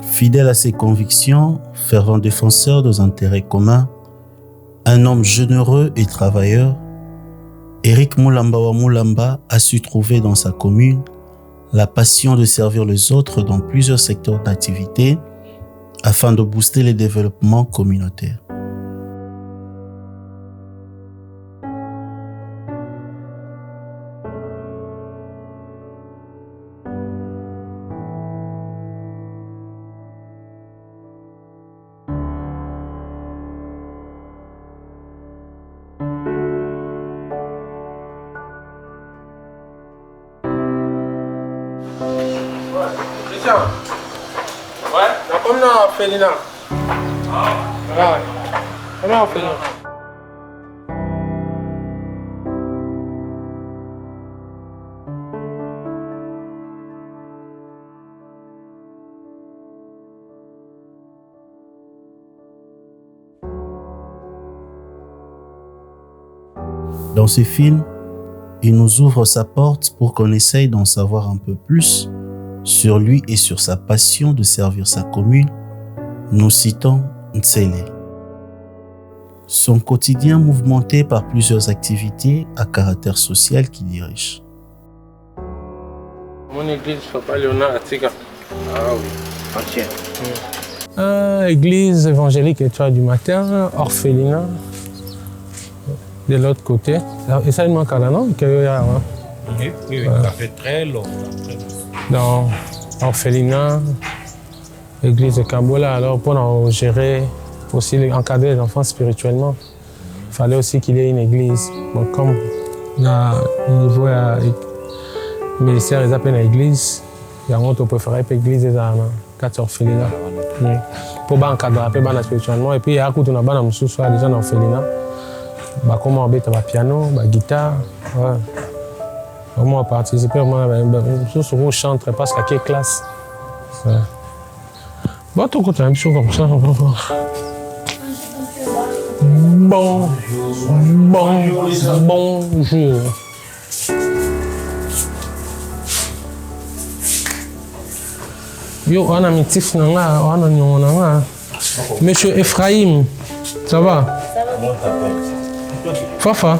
Fidèle à ses convictions, fervent défenseur des intérêts communs, un homme généreux et travailleur, Éric Moulamba wa Moulamba a su trouver dans sa commune la passion de servir les autres dans plusieurs secteurs d'activité afin de booster le développement communautaire. Ouais, comme on a fait Lina. Ah, comment on fait Lina? Dans ce film, il nous ouvre sa porte pour qu'on essaye d'en savoir un peu plus sur lui et sur sa passion de servir sa commune, nous citons Ntsele. Son quotidien mouvementé par plusieurs activités à caractère social qu'il dirige. Mon église, Papa Léonard Atika. Ah oui, entière. Église évangélique Étoile du matin, orphelinat. De l'autre côté. Et ça, il manque à la non? Oui, ça fait très longtemps. Dans orphelinat, église de Kabola, alors pour gérer, aussi encadrer les enfants spirituellement, il fallait aussi qu'il y ait une église. Bon, comme au niveau du ministère, ils appellent l'église, il y a un autre préféré, l'église des 4 orphelinats. Pour encadrer spirituellement, et puis il y a un coup de déjà dans l'orphelinat. Comment on met le piano, la guitare. Ouais. Comment on participe, on chante parce qu'il y a quelle classe. Ouais. Bon, tout côté, un chose comme ça. Bonjour. Yo, on a mis Tif Nanga, on a Nanga. Monsieur Ephraim, ça va? Fafa.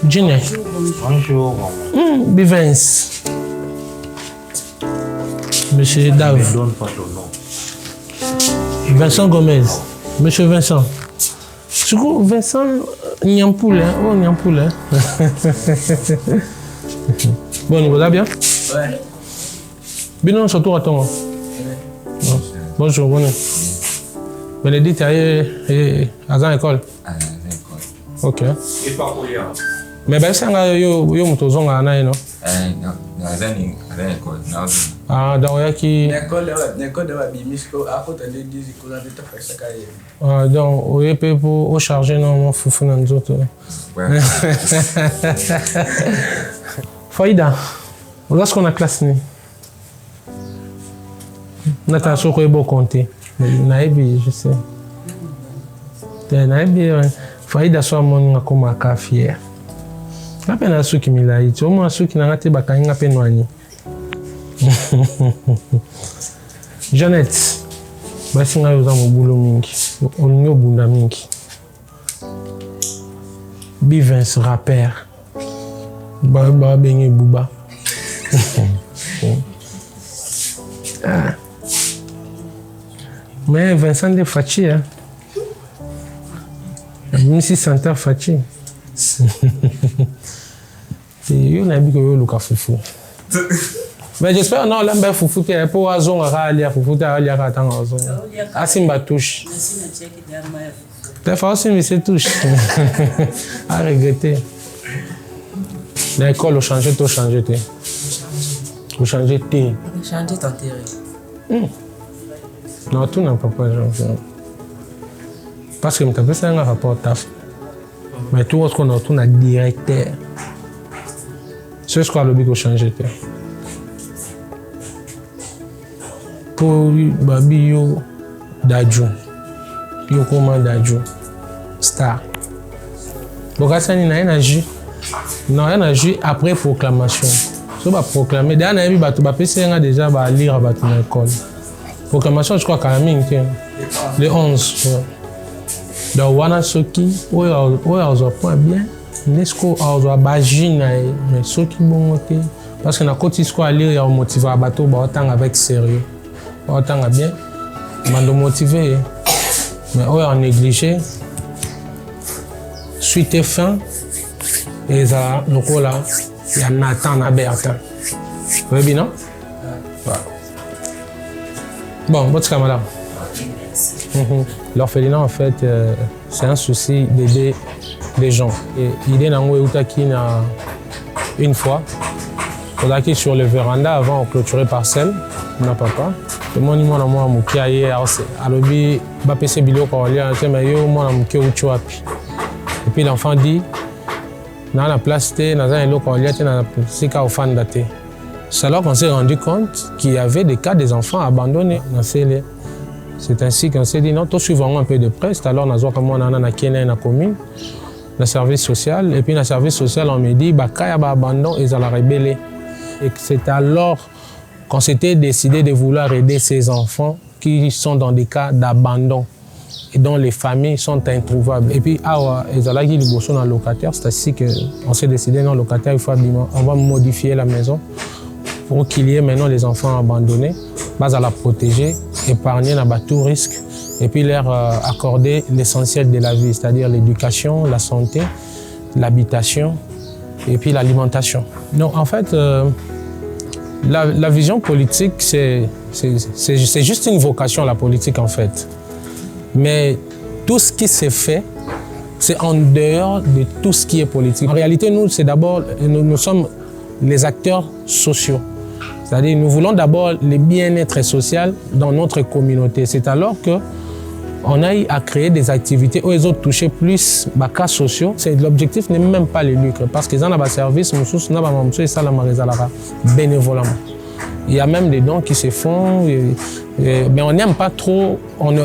Gine. Bonjour. Bivens. Monsieur Dave. Ne donne pas ton nom. Vincent Gomez. Monsieur Vincent. Du coup, Vincent Nyampoule. Oh, Nyampoule. Bon, vous allez bien? Ouais. Bien, surtout à toi. Bonjour, bonjour. Bénédicte, à l'école. Ok. Et pas pour rien. Mais ben ça yo mutozonga anaye no. Nadhani école. Ah donc ya ki L'école de la Bimisco à côté de 10 écoles de ta fait ça. Ah donc o yepe pour au charger non mon fufu na nzoto. Ouais. Faïda. Lorsqu'on a classe ni. Nata soko ebo compter. Naebi je sais. Naebi Faïda soit mon comme un fier. Je suis un ceux qui m'ont dit, je suis ceux qui n'ont pas été noyés. Jeannette, je suis un boulot mingi. Bivens rappeur. Baba Benye Bouba. Mais Vincent de Fachi, hein. Même si Santa Fachi. Yo na bi ko yo luka fufu. Mais j'espère non l'amba fufu que pour azon rali fufu ta ali ka tanga azon. Asimba touche. Des fois aussi mais c'est touche. À regretter. L'école, au changer, tout changer. Au changer, t'es. Changer ton terrain. Non, tout n'a pas parce que je me suis un rapport taf. Mais tout ce qu'on a, tout a directeur. C'est ce qu'on a le but de changer. Pour Babi, yo, Dadjou. Yo, comment Dadjou? Star. Donc, ça n'y a rien à jouer. Non, rien à jouer après proclamation. Si on va proclamer, d'ailleurs, on a déjà lire à l'école. Proclamation, je crois qu'à la mine, le 11. Donc, on a ce qui, on a point bien, l'esco, on a bagine, mais ce qui bon côté. Parce que na côté ce qu'on a lire, il y a motivé à bateau, autant avec sérieux, autant à bien, mais motivé, mais on a négligé. Suite et fin, et ça, le là, il y a Nathan à Bertin. Vous voyez bien, non? Bon, votre camarade. L'orphelinat, en fait, c'est un souci d'aider les gens. Et l'idée n'a une fois, on a qui sur le véranda avant de clôturer parcelle, n'a pas. Le monde il m'a moi muki aye alobi ba pese biloko ko lia mais yo moi muki uchu wapi. Et puis l'enfant dit dans la place té dans un eloko ko lia té na sika ofanda té. C'est alors qu'on s'est rendu compte qu'il y avait des cas des enfants abandonnés dans ces lieux. C'est ainsi qu'on s'est dit non, tout suivons un peu de près. C'est alors qu'on a comment on a na Kenya na commune, le service social et puis le service social on me dit bah kaya ba abandon ils allaient rebeller. Et c'est alors qu'on s'était décidé de vouloir aider ces enfants qui sont dans des cas d'abandon et dont les familles sont introuvables. Et puis, ils allaient les dans le locataire, c'est ainsi qu'on s'est décidé dans le locataire, il faut on va modifier la maison pour qu'il y ait maintenant les enfants abandonnés, à la protéger, épargner tout risque et puis leur accorder l'essentiel de la vie, c'est-à-dire l'éducation, la santé, l'habitation et puis l'alimentation. Donc en fait, la vision politique, c'est juste une vocation, la politique en fait. Mais tout ce qui s'est fait, c'est en dehors de tout ce qui est politique. En réalité, nous, c'est d'abord, nous sommes les acteurs sociaux. C'est-à-dire, nous voulons d'abord le bien-être social dans notre communauté. C'est alors qu'on a à créer des activités où les autres touchent plus les cas sociaux. L'objectif n'est même pas le lucre, parce qu'ils ont un service, nous avons bénévolement. Il y a même des dons qui se font, mais on n'aime pas trop,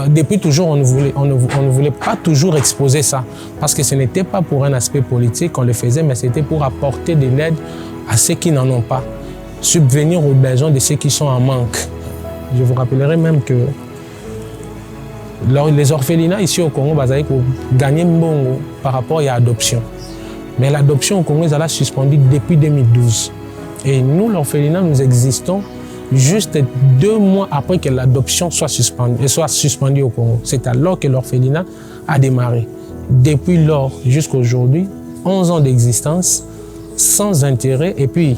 depuis toujours on ne voulait pas toujours exposer ça, parce que ce n'était pas pour un aspect politique qu'on le faisait, mais c'était pour apporter de l'aide à ceux qui n'en ont pas, subvenir aux besoins de ceux qui sont en manque. Je vous rappellerai même que les orphelinats ici au Congo, ils ont gagné mbongo par rapport à l'adoption. Mais l'adoption au Congo, elle a suspendu depuis 2012. Et nous, l'orphelinat, nous existons juste 2 mois après que l'adoption soit suspendue au Congo. C'est alors que l'orphelinat a démarré. Depuis lors jusqu'à aujourd'hui, 11 ans d'existence, sans intérêt. Et puis,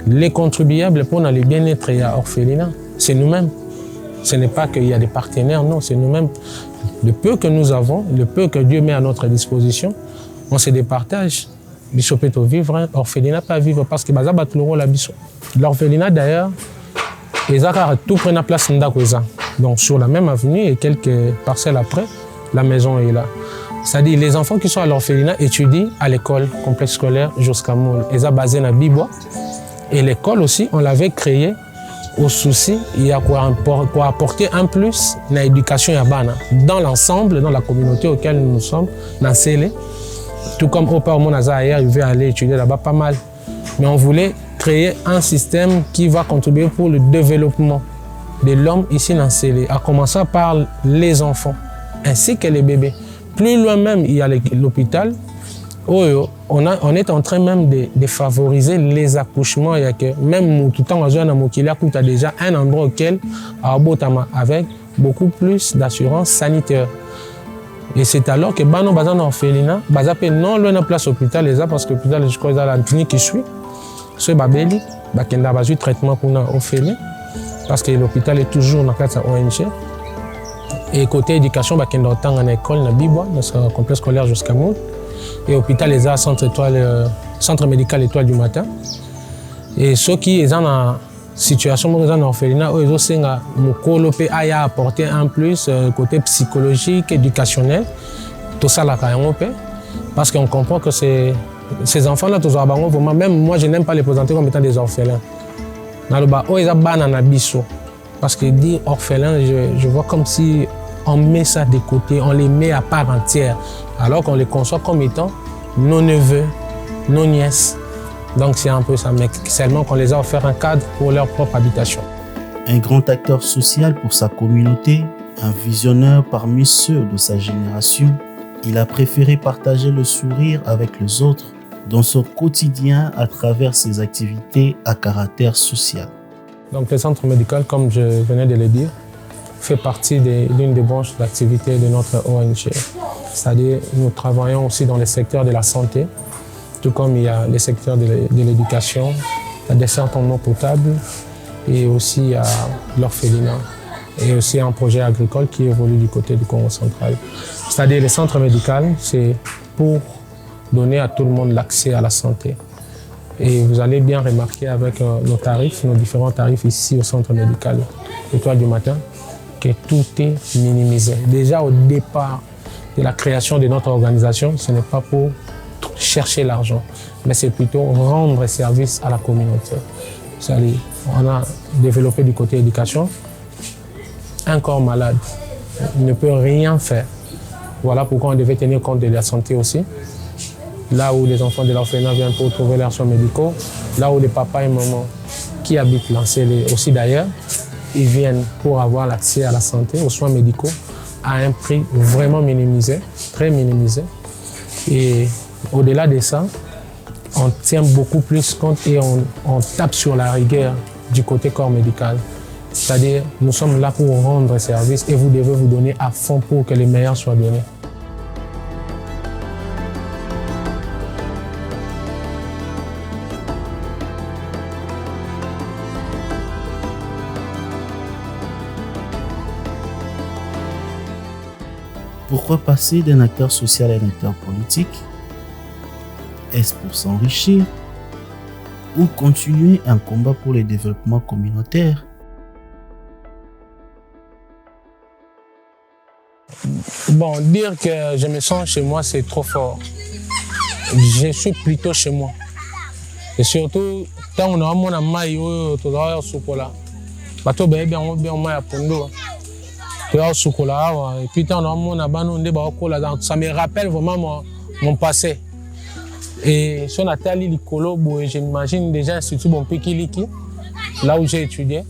les contribuables pour le bien-être et l'orphelinat, c'est nous-mêmes. Ce n'est pas qu'il y a des partenaires, non, c'est nous-mêmes. Le peu que nous avons, le peu que Dieu met à notre disposition, on se départage. Biso peut vivre, l'orphelinat pas vivre parce que l'orphelinat d'ailleurs, ils ont tout pris la place d'Akweza. Donc sur la même avenue et quelques parcelles après, la maison est là. C'est-à-dire les enfants qui sont à l'orphelinat étudient à l'école, complexe scolaire jusqu'à Moule. Ils ont basé à Bibois. Et l'école aussi, on l'avait créée au souci, il y a quoi apporter un plus dans l'éducation yabana, dans l'ensemble, dans la communauté auquel nous sommes, dans Célé. Tout comme au Père Monaza hier, il veut aller étudier là-bas pas mal. Mais on voulait créer un système qui va contribuer pour le développement de l'homme ici dans Célé, à commencer par les enfants, ainsi que les bébés. Plus loin même, il y a l'hôpital. On est en train même de favoriser les accouchements. Il y a que même tout le temps, il y a déjà un endroit auquel, avec beaucoup plus d'assurance sanitaire. Et c'est alors que Bano Bazan orphelinat, Bazapé non loin de place hôpital, parce que l'hôpital, je crois, la clinique qui suit. C'est Babeli, Bakenda a eu traitement pour l'orphelin, parce que l'hôpital est toujours dans la ONG. Et côté éducation, Bakenda a en école, dans Bibois, dans le complexe scolaire jusqu'à Moul. et hôpital les a centre médical Étoile du Matin. Et ceux qui sont en situation dans l'orphelinat, ils ont apporté un plus côté psychologique, éducationnel, tout ça là parce qu'on comprend que ces enfants-là, même moi je n'aime pas les présenter comme étant des orphelins. Parce que dire orphelin, je vois comme si on met ça de côté, on les met à part entière, alors qu'on les conçoit comme étant nos neveux, nos nièces. Donc c'est un peu ça, mais seulement qu'on les a offert un cadre pour leur propre habitation. Un grand acteur social pour sa communauté, un visionnaire parmi ceux de sa génération, il a préféré partager le sourire avec les autres dans son quotidien à travers ses activités à caractère social. Donc le centre médical, comme je venais de le dire, fait partie d'une des branches d'activité de notre ONG. C'est-à-dire nous travaillons aussi dans le secteur de la santé, tout comme il y a le secteur de l'éducation, la desserte en eau potable et aussi il y a l'orphelinat et aussi un projet agricole qui évolue du côté du Congo central. C'est-à-dire le centre médical, c'est pour donner à tout le monde l'accès à la santé. Et vous allez bien remarquer avec nos tarifs, nos différents tarifs ici au centre médical Étoile du Matin, que tout est minimisé. Déjà au départ de la création de notre organisation, ce n'est pas pour chercher l'argent, mais c'est plutôt rendre service à la communauté. C'est-à-dire, on a développé du côté éducation. Un corps malade ne peut rien faire. Voilà pourquoi on devait tenir compte de la santé aussi. Là où les enfants de l'orphelinat viennent pour trouver leurs soins médicaux, là où les papas et mamans qui habitent Lancélé aussi d'ailleurs, ils viennent pour avoir l'accès à la santé, aux soins médicaux, à un prix vraiment minimisé, très minimisé. Et au-delà de ça, on tient beaucoup plus compte et on tape sur la rigueur du côté corps médical. C'est-à-dire, nous sommes là pour rendre service et vous devez vous donner à fond pour que les meilleurs soient donnés. Pourquoi passer d'un acteur social à un acteur politique? Est-ce pour s'enrichir ou continuer un combat pour le développement communautaire? Bon, dire que je me sens chez moi, c'est trop fort. Je suis plutôt chez moi. Et surtout, quand on a mon maille, on chocolat. Bateau bébé, on bien maille à Pondo. Et puis quand on a mon abandon, ça me rappelle vraiment mon passé. Et sur la télé, je m'imagine déjà l'Institut Bompikiliki, là où j'ai étudié.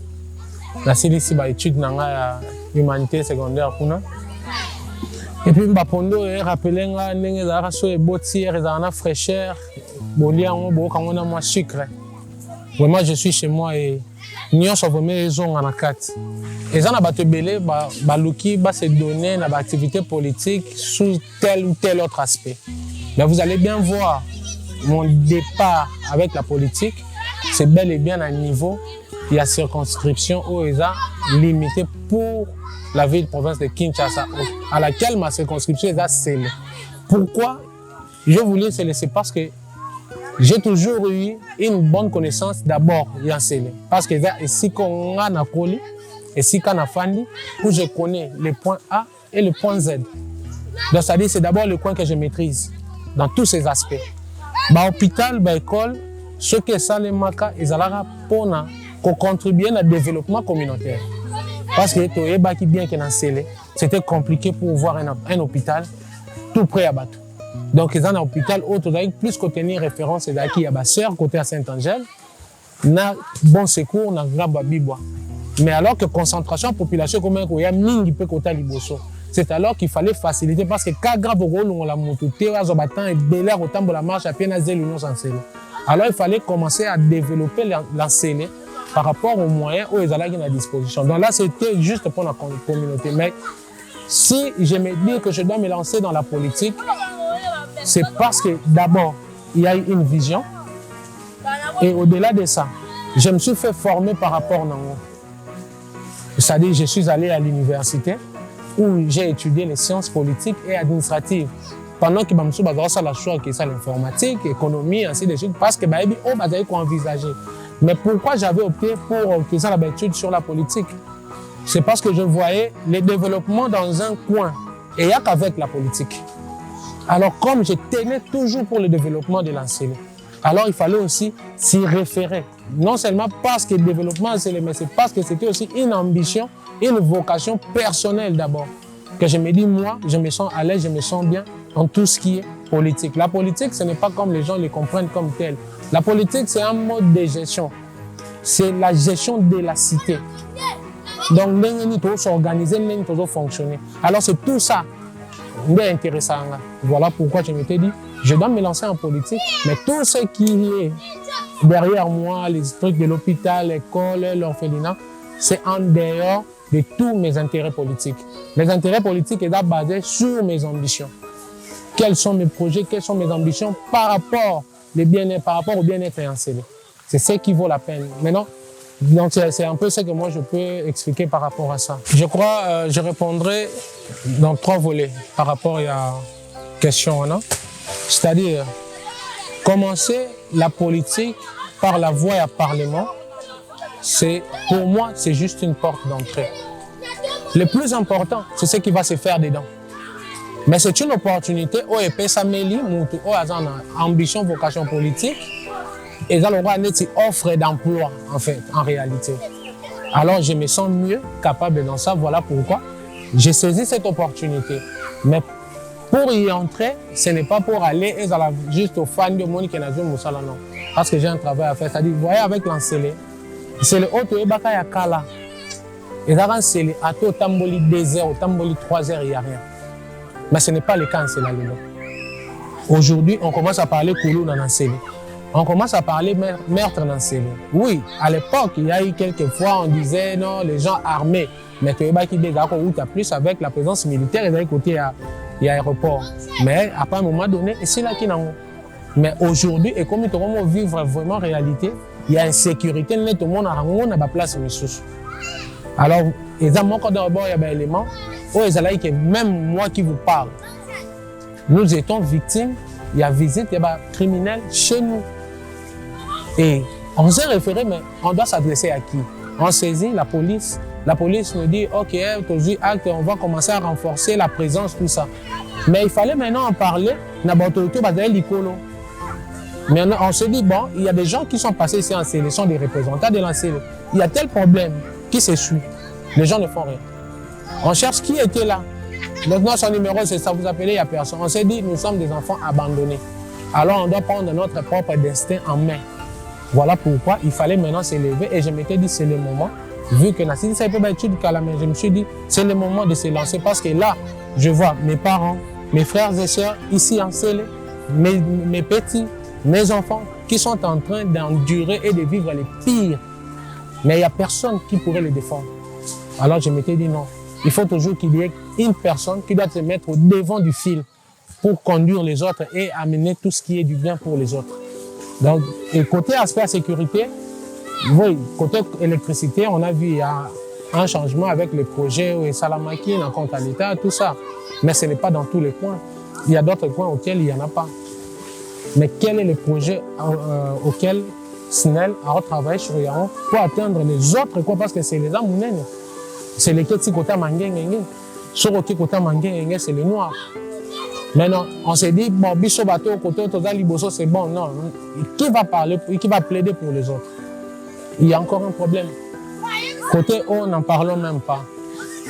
La CDC a étudié dans l'humanité secondaire. Et puis, Bapondo est rappelé que la fraîcheur, la sucre. Vraiment, je suis chez moi et nous sommes vraiment raison en quatre. Et ça, on a se donner dans l'activité politique sous tel ou tel autre aspect. Mais vous allez bien voir, mon départ avec la politique, c'est bel et bien à un niveau de la circonscription où ils ont limité pour la ville-province de Kinshasa, à laquelle ma circonscription est scellée. Pourquoi je voulais sceller? C'est parce que j'ai toujours eu une bonne connaissance d'abord de scellé. Parce que ici, qu'on a Nakoli, ici, qu'on a Fandi, où je connais le point A et le point Z. Donc, c'est-à-dire c'est d'abord le coin que je maîtrise dans tous ces aspects. Hôpital, école, ce que ça les maka, ils allaient contribuer au développement communautaire. Parce que bien que c'était compliqué pour voir un hôpital tout près à Batou. Donc, ils ont un hôpital autre, plus que tenir référence, il y a ma soeur côté à Saint-Angèle, na bon secours, na graba bibwa. Mais alors que concentration de population, comme il y a mingi peu côté Liboso, c'est alors qu'il fallait faciliter parce que quand grave rôle on la montée, on et belère autant de la marche à pied na l'union sans scellé. Alors il fallait commencer à développer l'enseignement par rapport aux moyens où ils allaient à disposition. Donc là, c'était juste pour la communauté. Mais si je me dis que je dois me lancer dans la politique, c'est parce que d'abord, il y a une vision. Et au-delà de ça, je me suis fait former par rapport à Nango. C'est-à-dire, je suis allé à l'université où j'ai étudié les sciences politiques et administratives. pendant que Bamsou va ça la choix qui est l'informatique, l'économie, ainsi de suite, parce que Baïbi, on va envisager. Mais pourquoi j'avais opté pour que ça l'habitude sur la politique? C'est parce que je voyais les développements dans un coin, et il n'y a qu'avec la politique. Alors, comme je tenais toujours pour le développement de l'enseignement, alors il fallait aussi s'y référer. Non seulement parce que le développement, mais c'est parce que c'était aussi une ambition, une vocation personnelle d'abord. Que je me dis, moi, je me sens à l'aise, je me sens bien dans tout ce qui est politique. La politique, ce n'est pas comme les gens le comprennent comme tel. La politique, c'est un mode de gestion. C'est la gestion de la cité. Donc, nous devons s'organiser, nous devons fonctionner. Alors, c'est tout ça. C'est intéressant. Voilà pourquoi je m'étais dit, je dois me lancer en politique, mais tout ce qui est derrière moi, les trucs de l'hôpital, l'école, l'orphelinat, c'est en dehors de tous mes intérêts politiques. Mes intérêts politiques sont basés sur mes ambitions. Quels sont mes projets, quelles sont mes ambitions par rapport au bien-être enseignant. C'est ce qui vaut la peine. Maintenant, donc c'est un peu ce que moi je peux expliquer par rapport à ça. Je crois je répondrai dans 3 volets par rapport à la question. C'est-à-dire, commencer la politique par la voie à Parlement, pour moi, c'est juste une porte d'entrée. Le plus important, c'est ce qui va se faire dedans. Mais c'est une opportunité où il peut s'améliorer, où il a une ambition, vocation politique, et il aura une offre d'emploi, en fait, en réalité. Alors, je me sens mieux capable dans ça. Voilà pourquoi j'ai saisi cette opportunité. Mais pour y entrer, ce n'est pas pour aller juste au fan de monde qui n'a jamais moussala, non. Parce que j'ai un travail à faire. C'est-à-dire, vous voyez, avec l'enseigné, c'est le haut et baka ya kala. Et là, c'est au tamboli 2 heures, au tamboli 3 heures, il n'y a rien. Mais ce n'est pas le cas en cela. Aujourd'hui, on commence à parler koulou dans l'enseigné. On commence à parler meurtre dans l'enseigné. Oui, à l'époque, il y a eu quelques fois, on disait non, les gens armés. Mais tu as plus avec la présence militaire et d'un côté, il y a l'aéroport. Mais à un moment donné, c'est là qu'il y a. Mais aujourd'hui, et comme on vivre vraiment en réalité, il y a une sécurité, tout le monde a une place. Alors, d'abord, il y a des éléments où même moi qui vous parle, nous étions victimes, il y a visite, il y a des criminels chez nous. Et on s'est référé, mais on doit s'adresser à qui? On saisit la police. La police nous dit, OK, acte, on va commencer à renforcer la présence, tout ça. Mais il fallait maintenant en parler. Mais on se dit, bon, il y a des gens qui sont passés ici en CL, sont des représentants de l'enseignement. Il y a tel problème qui se suit. Les gens ne font rien. On cherche qui était là. Maintenant, son numéro, c'est ça, vous appelez, il n'y a personne. On s'est dit, nous sommes des enfants abandonnés. Alors, on doit prendre notre propre destin en main. Voilà pourquoi il fallait maintenant s'élever. Et je m'étais dit, c'est le moment. Vu que Nassidi, ça peut être étude qu'à la main, je me suis dit, c'est le moment de se lancer. Parce que là, je vois mes parents, mes frères et sœurs ici en Célé, mes petits, mes enfants qui sont en train d'endurer et de vivre les pires. Mais il n'y a personne qui pourrait les défendre. Alors je m'étais dit non. Il faut toujours qu'il y ait une personne qui doit se mettre au devant du fil pour conduire les autres et amener tout ce qui est du bien pour les autres. Donc, et côté aspect sécurité, oui, côté électricité, on a vu il y a un changement avec le projet Salamaki, en compte à l'État, tout ça. Mais ce n'est pas dans tous les coins. Il y a d'autres coins auxquels il n'y en a pas. Mais quel est le projet auquel SNEL a travaillé sur Yaon pour atteindre les autres coins? Parce que c'est les Amounènes. C'est les Ketsi Kota Mangengenge. Sur le Kota Mangengenge, c'est les Noirs. Maintenant, on s'est dit, bon, Bisso Bateau, côté Toza Liboso, c'est bon. Non. Qui va parler, qui va plaider pour les autres? Il y a encore un problème. Côté eau, n'en parlons même pas.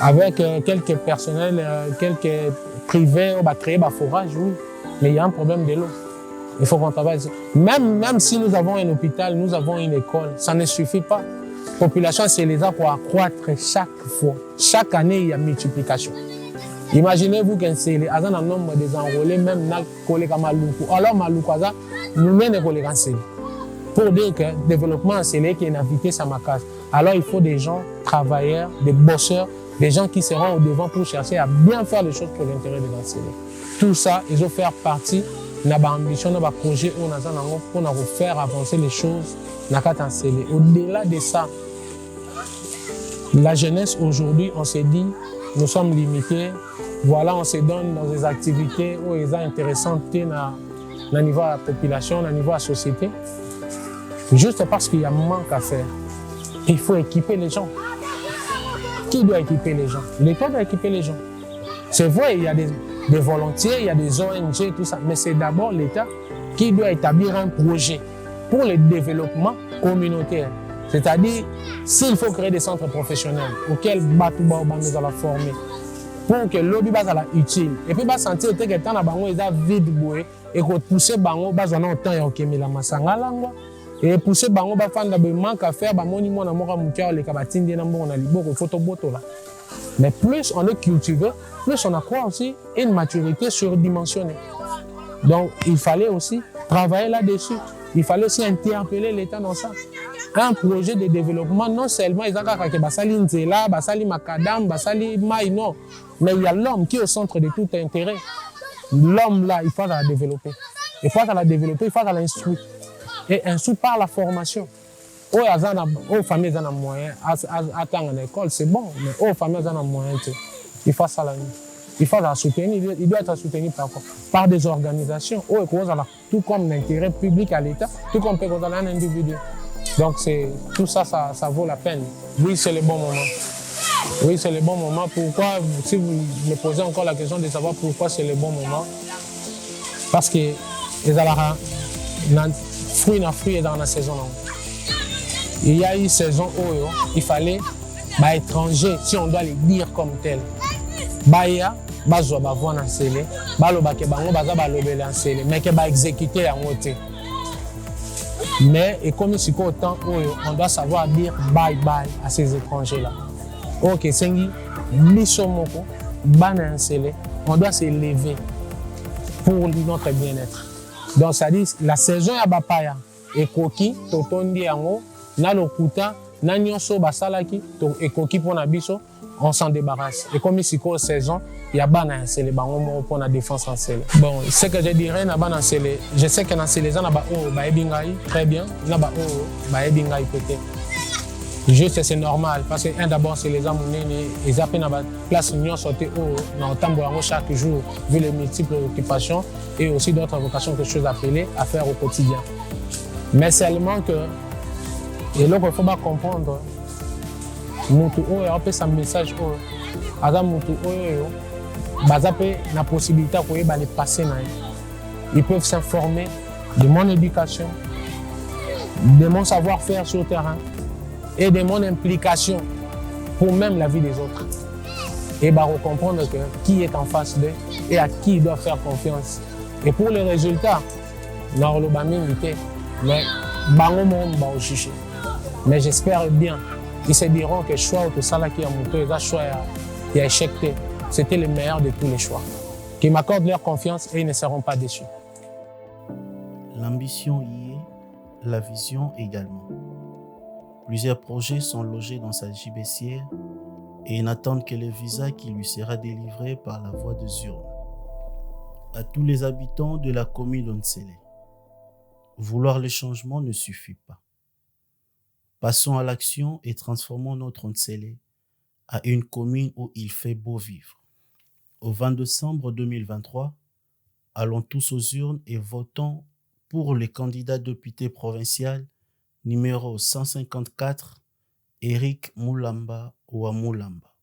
Avec quelques personnels, quelques privés, on va créer un forage, oui. Mais il y a un problème de l'eau. Il faut qu'on travaille. Même si nous avons un hôpital, nous avons une école, ça ne suffit pas. La population, c'est les arbres pour accroître chaque fois. Chaque année, il y a multiplication. Imaginez-vous qu'un c'est un nombre des enrôlés, même dans le Maloukou. Alors, Maloukou, nous menons les renseignements. Pour dire que le développement, c'est là qui est invité à ma case. Alors, il faut des gens travailleurs, des bosseurs, des gens qui seront au devant pour chercher à bien faire les choses pour l'intérêt de l'enseignement. Tout ça, ils vont faire partie de notre ambition, de notre projet pour nous faire avancer les choses dans notre enseignement. Au-delà de ça, la jeunesse aujourd'hui, on s'est dit, nous sommes limités voilà, on se donne dans des activités où ils sont intéressantes au niveau de la population, au niveau de la société. Juste parce qu'il y a un manque à faire. Il faut équiper les gens. Qui doit équiper les gens? L'État doit équiper les gens. C'est vrai, il y a des volontaires, il y a des ONG, tout ça, mais c'est d'abord l'État qui doit établir un projet pour le développement communautaire. C'est-à-dire, s'il faut créer des centres professionnels auxquels Batouba nous allons former, pour que l'objet soit utile. Et puis, sentir que le temps est vide et que pousser bango bazana autant ya okemela masangala ngwa et pousser bango ba fanda be manque à faire ba moni mona moka mukia le kabatindi na mbongo na liboko photo botola. Mais plus on est cultivé, plus on accroît aussi une maturité surdimensionnée. Donc il fallait aussi travailler là-dessus. Il fallait aussi interpeller l'État dans ça. Un projet de développement, non seulement ils ont basali nzela, basali makadam, basali mai, non, mais il y a l'homme qui est au centre de tout intérêt. L'homme là, il faut la développer. Il faut la développer, il faut l'instruire. Et instruire par la formation. Aux familles ont moyen, attendre en école, c'est bon, mais aux familles ont moyen, il faut ça la nuit. Il faut la soutenir, il doit être soutenu par des organisations, tout comme l'intérêt public à l'État, tout comme un individu. Donc tout ça, ça vaut la peine. Oui, c'est le bon moment. Oui, c'est le bon moment. Pourquoi, si vous me posez encore la question de savoir pourquoi c'est le bon moment, parce que les alara, fruits dans la saison. Il y a une saison où il fallait, étranger, si on doit les dire comme tel, baya, bazwa bavwa na nsele, baloba ke bango baza balobela nsele, mais que exécuter yango te. Mais et comme si autant on doit savoir dire bye bye à ces étrangers là. Ok, sengi biso moko bana nsele, on doit se lever pour notre bien-être. Donc ça dit la saison ya bapaya ekoki totondi yango na lokuta na nyonso basalaki to ekoki pona biso. On s'en débarrasse. Et comme ici, la saison, il y a bana nsele bango pour la défense en sele. Bon, ce que je dirais na bana nsele, je sais que dans ces gens na ebingai très bien, na ebingai peut-être. Juste c'est normal parce que d'abord c'est les amounés, ils appellent na place union sauter dans tambour chaque jour vu les multiples occupations et aussi d'autres vocations que je suis appelé à faire au quotidien. Mais seulement que et là il faut pas comprendre. Mutu oyo apesa message oyo aza mutu oyo baza pe na possibilité koyeba les passer na. Ils peuvent s'informer de mon éducation, de mon savoir-faire sur le terrain et de mon implication pour même la vie des autres. Et comprendre que qui est en face d'eux et à qui ils doivent faire confiance. Et pour les résultats, non le baminité, mais bango mon ba ochiché. Mais j'espère bien. Ils se diront que le choix de Salaki Amuto et le choix qui a échecté, c'était le meilleur de tous les choix. Qu'ils m'accordent leur confiance et ils ne seront pas déçus. L'ambition y est, la vision également. Plusieurs projets sont logés dans sa gibecière et n'attendent que le visa qui lui sera délivré par la voie des urnes. À tous les habitants de la commune d'Onsele, vouloir le changement ne suffit pas. Passons à l'action et transformons notre Nsele à une commune où il fait beau vivre. Au 20 décembre 2023, allons tous aux urnes et votons pour le candidat député provincial numéro 154, Eric Moulamba Ouamoulamba.